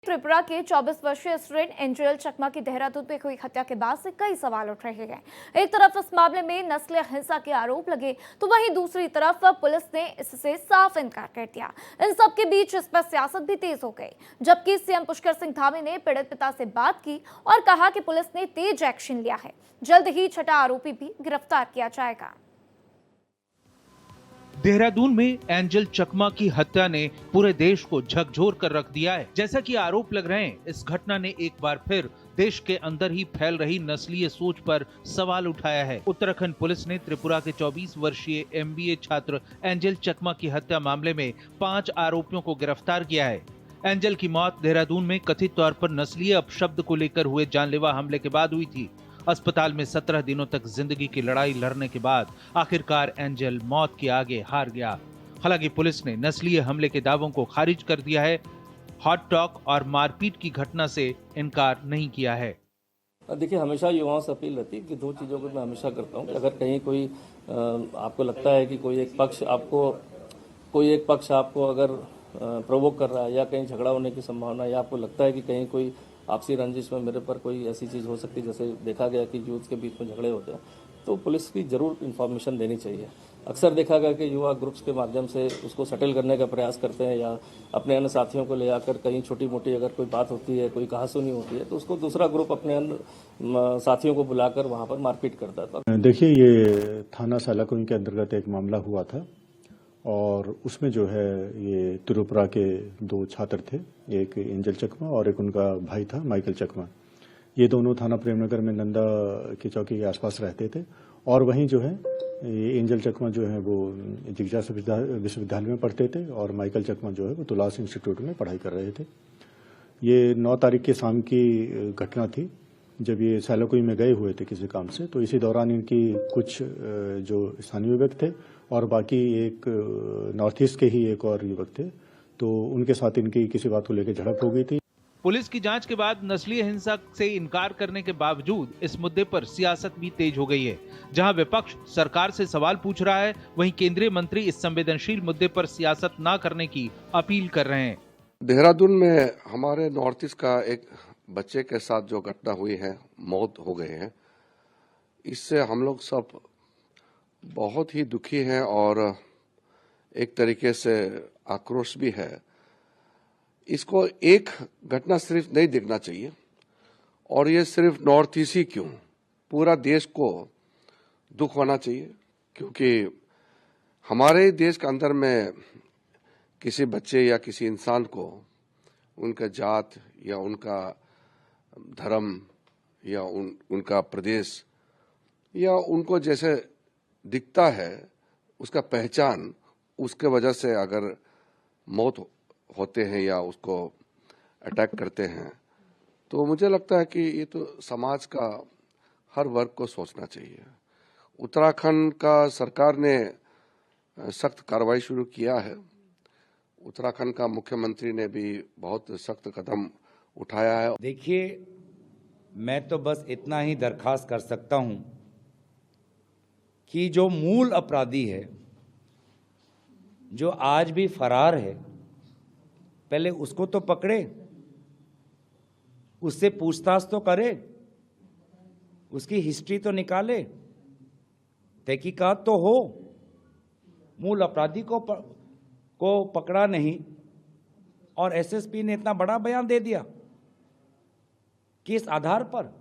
त्रिपुरा के 24 वर्षीय student angel चकमा की देहरादून में हुई हत्या के बाद से कई सवाल उठ रहे हैं। एक तरफ इस मामले में नस्लीय हिंसा के आरोप लगे, तो वहीं दूसरी तरफ पुलिस ने इससे साफ इनकार कर दिया। इन सब के बीच इस पर सियासत भी तेज हो गई, जबकि सीएम पुष्कर सिंह धामी ने पीड़ित पिता से बात की और कहा कि पुलिस ने तेज एक्शन लिया है, जल्द ही छठा आरोपी भी गिरफ्तार किया जाएगा। देहरादून में एंजल चकमा की हत्या ने पूरे देश को झकझोर कर रख दिया है। जैसा कि आरोप लग रहे हैं, इस घटना ने एक बार फिर देश के अंदर ही फैल रही नस्लीय सोच पर सवाल उठाया है। उत्तराखंड पुलिस ने त्रिपुरा के 24 वर्षीय एमबीए छात्र एंजल चकमा की हत्या मामले में 5 आरोपियों को गिरफ्तार किया है। एंजल की मौत देहरादून में कथित तौर पर नस्लीय अपशब्द को लेकर हुए जानलेवा हमले के बाद हुई थी। अस्पताल में 17 दिनों तक जिंदगी की लड़ाई लड़ने के बाद आखिरकार एंजल मौत के आगे हार गया। हालांकि पुलिस ने नस्लीय हमले के दावों को खारिज कर दिया है। हॉट टॉक और मारपीट की घटना से इनकार नहीं किया है। देखिए, हमेशा युवाओं से अपील रहती है कि 2 चीज़ों को मैं हमेशा करता हूँ। अगर कहीं कोई आपको लगता है कि कोई एक पक्ष आपको अगर प्रोवोक कर रहा है या कहीं झगड़ा होने की संभावना, या आपको लगता है कि कहीं कोई आपसी रंजिश में मेरे पर कोई ऐसी चीज़ हो सकती है, जैसे देखा गया कि यूथ के बीच में झगड़े होते हैं, तो पुलिस की जरूर इन्फॉर्मेशन देनी चाहिए। अक्सर देखा गया कि युवा ग्रुप्स के माध्यम से उसको सेटल करने का प्रयास करते हैं, या अपने अन्य साथियों को ले आकर कहीं छोटी मोटी अगर कोई बात होती है, कोई कहासुनी होती है, तो उसको दूसरा ग्रुप अपने अन्य साथियों को बुलाकर वहाँ पर मारपीट करता था। देखिए, ये थाना सालाकुंज के अंतर्गत एक मामला हुआ था और उसमें जो है ये त्रिपुरा के 2 छात्र थे, एक एंजल चकमा और एक उनका भाई था माइकल चकमा। ये दोनों थाना प्रेमनगर में नंदा की चौकी के आसपास रहते थे और वहीं जो है ये एंजल चकमा जो है वो जिज्ञासा विश्वविद्यालय में पढ़ते थे और माइकल चकमा जो है वो तुलास इंस्टीट्यूट में पढ़ाई कर रहे थे। ये 9 तारीख की शाम की घटना थी, जब ये सालाकुंज में गए हुए थे किसी काम से। तो इसी दौरान इनकी कुछ जो स्थानीय युवक थे और बाकी एक नॉर्थ ईस्ट के ही एक और युवक थे, तो उनके साथ इनकी किसी बात को लेकर झड़प हो गई थी। पुलिस की जांच के बाद नस्लीय हिंसा से इनकार करने के बावजूद इस मुद्दे पर सियासत भी तेज हो गई है। जहां विपक्ष सरकार से सवाल पूछ रहा है, वहीं केंद्रीय मंत्री इस संवेदनशील मुद्दे पर सियासत न करने की अपील कर रहे हैं। देहरादून में हमारे नॉर्थ ईस्ट का एक बच्चे के साथ जो घटना हुई है, मौत हो गए हैं, इससे हम लोग सब बहुत ही दुखी हैं और एक तरीके से आक्रोश भी है। इसको एक घटना सिर्फ नहीं देखना चाहिए, और ये सिर्फ नॉर्थ ईस्ट ही क्यों, पूरा देश को दुख होना चाहिए, क्योंकि हमारे देश के अंदर में किसी बच्चे या किसी इंसान को उनका जात या उनका धर्म या उनका प्रदेश या उनको जैसे दिखता है उसका पहचान, उसके वजह से अगर मौत होते हैं या उसको अटैक करते हैं, तो मुझे लगता है कि ये तो समाज का हर वर्ग को सोचना चाहिए। उत्तराखंड का सरकार ने सख्त कार्रवाई शुरू किया है। उत्तराखंड का मुख्यमंत्री ने भी बहुत सख्त कदम उठाया है। देखिए, मैं तो बस इतना ही दरखास्त कर सकता हूं कि जो मूल अपराधी है, जो आज भी फरार है, पहले उसको तो पकड़े, उससे पूछताछ तो करे, उसकी हिस्ट्री तो निकाले, तहकीकात तो हो। मूल अपराधी को पकड़ा नहीं और एसएसपी ने इतना बड़ा बयान दे दिया। किस आधार पर?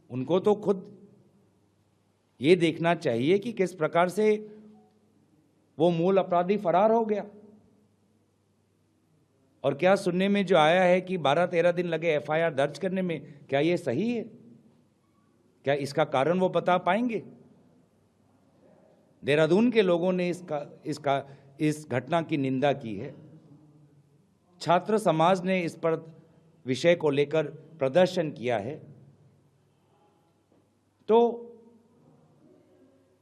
उनको तो खुद ये देखना चाहिए कि किस प्रकार से वो मूल अपराधी फरार हो गया। और क्या सुनने में जो आया है कि 12-13 दिन लगे एफआईआर दर्ज करने में, क्या ये सही है? क्या इसका कारण वो बता पाएंगे? देहरादून के लोगों ने इस घटना की निंदा की है। छात्र समाज ने इस पर विषय को लेकर प्रदर्शन किया है। तो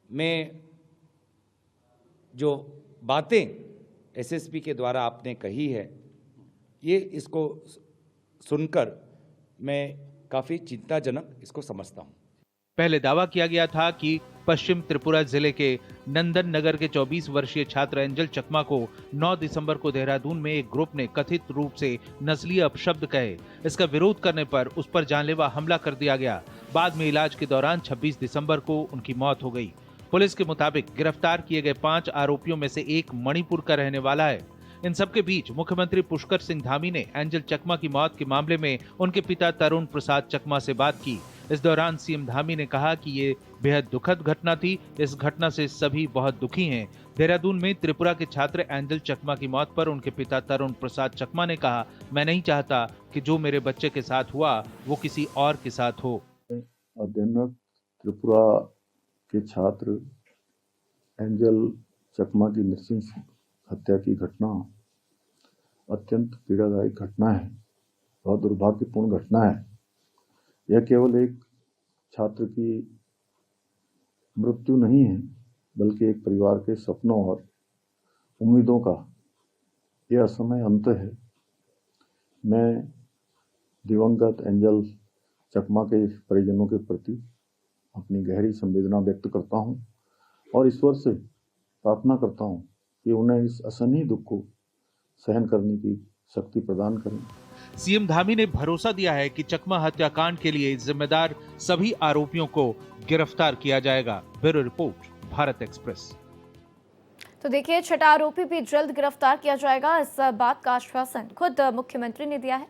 मैं जो बातें एसएसपी के द्वारा आपने कही है, ये इसको सुनकर मैं काफी चिंताजनक इसको समझता हूं। पहले दावा किया गया था कि पश्चिम त्रिपुरा जिले के नंदन नगर के 24 वर्षीय छात्र एंजल चकमा को 9 दिसंबर को देहरादून में एक ग्रुप ने कथित रूप से नस्लीय अपशब्द कहे। इसका विरोध करने पर उस पर जानलेवा हमला कर दिया गया। बाद में इलाज के दौरान 26 दिसंबर को उनकी मौत हो गई। पुलिस के मुताबिक गिरफ्तार किए गए 5 आरोपियों में से एक मणिपुर का रहने वाला है। इन सबके बीच मुख्यमंत्री पुष्कर सिंह धामी ने एंजल चकमा की मौत के मामले में उनके पिता तरुण प्रसाद चकमा से बात की। इस दौरान सीएम धामी ने कहा कि ये बेहद दुखद घटना थी। इस घटना से सभी बहुत दुखी हैं। देहरादून में त्रिपुरा के छात्र एंजल चकमा की मौत पर उनके पिता तरुण प्रसाद चकमा ने कहा, मैं नहीं चाहता कि जो मेरे बच्चे के साथ हुआ वो किसी और के साथ हो। अध्ययनरत त्रिपुरा के छात्र एंजल चकमा की नृशंस हत्या की घटना अत्यंत पीड़ादायक घटना है, बहुत दुर्भाग्यपूर्ण घटना है। यह केवल एक छात्र की मृत्यु नहीं है, बल्कि एक परिवार के सपनों और उम्मीदों का यह असमय अंत है। मैं दिवंगत एंजल चकमा के परिजनों के प्रति अपनी गहरी संवेदना व्यक्त करता हूं और ईश्वर से प्रार्थना करता हूं कि उन्हें इस असहनीय दुख को सहन करने की शक्ति प्रदान करें। सीएम धामी ने भरोसा दिया है कि चकमा हत्याकांड के लिए जिम्मेदार सभी आरोपियों को गिरफ्तार किया जाएगा। Bureau report, Bharat express. तो देखिए, छठा आरोपी भी जल्द गिरफ्तार किया जाएगा, इस बात का आश्वासन खुद मुख्यमंत्री ने दिया है।